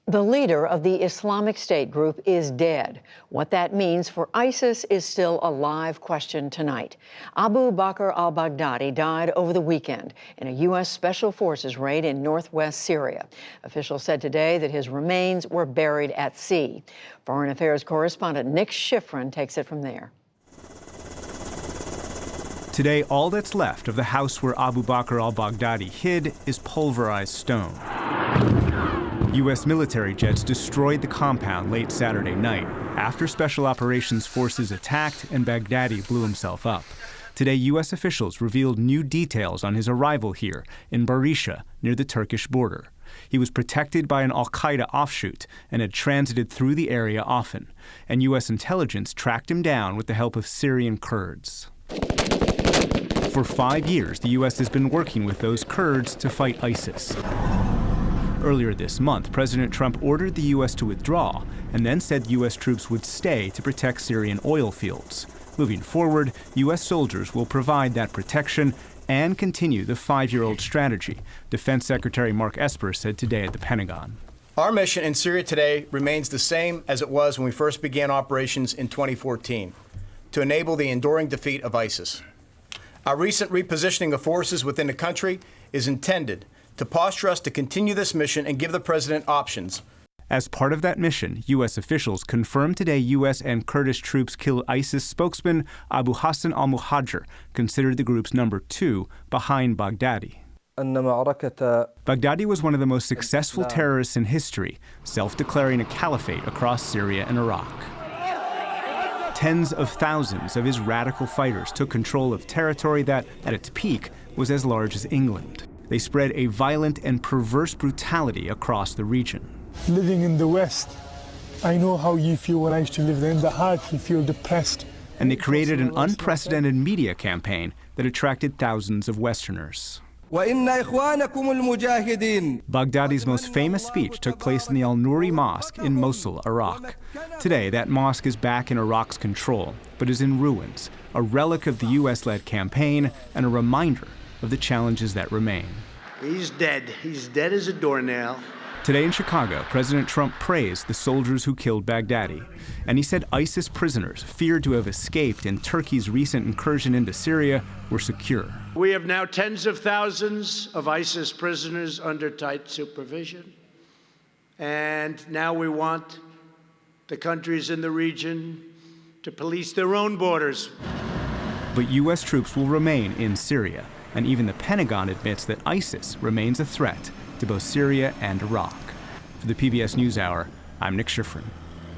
The leader of the Islamic State group is dead. What that means for ISIS is still a live question tonight. Abu Bakr al-Baghdadi died over the weekend in a U.S. Special Forces raid in northwest Syria. Officials said today that his remains were buried at sea. Foreign Affairs correspondent Nick Schifrin takes it from there. Today, all that's left of the house where Abu Bakr al-Baghdadi hid is pulverized stone. U.S. military jets destroyed the compound late Saturday night after Special Operations Forces attacked and Baghdadi blew himself up. Today, U.S. officials revealed new details on his arrival here in Barisha, near the Turkish border. He was protected by an al-Qaeda offshoot and had transited through the area often, and U.S. intelligence tracked him down with the help of Syrian Kurds. For 5 years, the U.S. has been working with those Kurds to fight ISIS. Earlier this month, President Trump ordered the U.S. to withdraw and then said U.S. troops would stay to protect Syrian oil fields. Moving forward, U.S. soldiers will provide that protection and continue the 5-year-old strategy, Defense Secretary Mark Esper said today at the Pentagon. Our mission in Syria today remains the same as it was when we first began operations in 2014, to enable the enduring defeat of ISIS. Our recent repositioning of forces within the country is intended to posture us to continue this mission and give the president options. As part of that mission, U.S. officials confirmed today U.S. and Kurdish troops killed ISIS spokesman Abu Hassan al-Muhajir, considered the group's number 2 behind Baghdadi. Baghdadi was one of the most successful terrorists in history, self-declaring a caliphate across Syria and Iraq. Tens of thousands of his radical fighters took control of territory that, at its peak, was as large as England. They spread a violent and perverse brutality across the region. Living in the West, I know how you feel. When I used to live there, in the heart you feel depressed. And they created an unprecedented media campaign that attracted thousands of Westerners. Baghdadi's most famous speech took place in the Al-Nouri Mosque in Mosul, Iraq. Today, that mosque is back in Iraq's control, but is in ruins, a relic of the U.S.-led campaign and a reminder of the challenges that remain. He's dead. He's dead as a doornail. Today in Chicago, President Trump praised the soldiers who killed Baghdadi, and he said ISIS prisoners feared to have escaped in Turkey's recent incursion into Syria were secure. We have now tens of thousands of ISIS prisoners under tight supervision, and now we want the countries in the region to police their own borders. But U.S. troops will remain in Syria, and even the Pentagon admits that ISIS remains a threat to both Syria and Iraq. For the PBS NewsHour, I'm Nick Schifrin.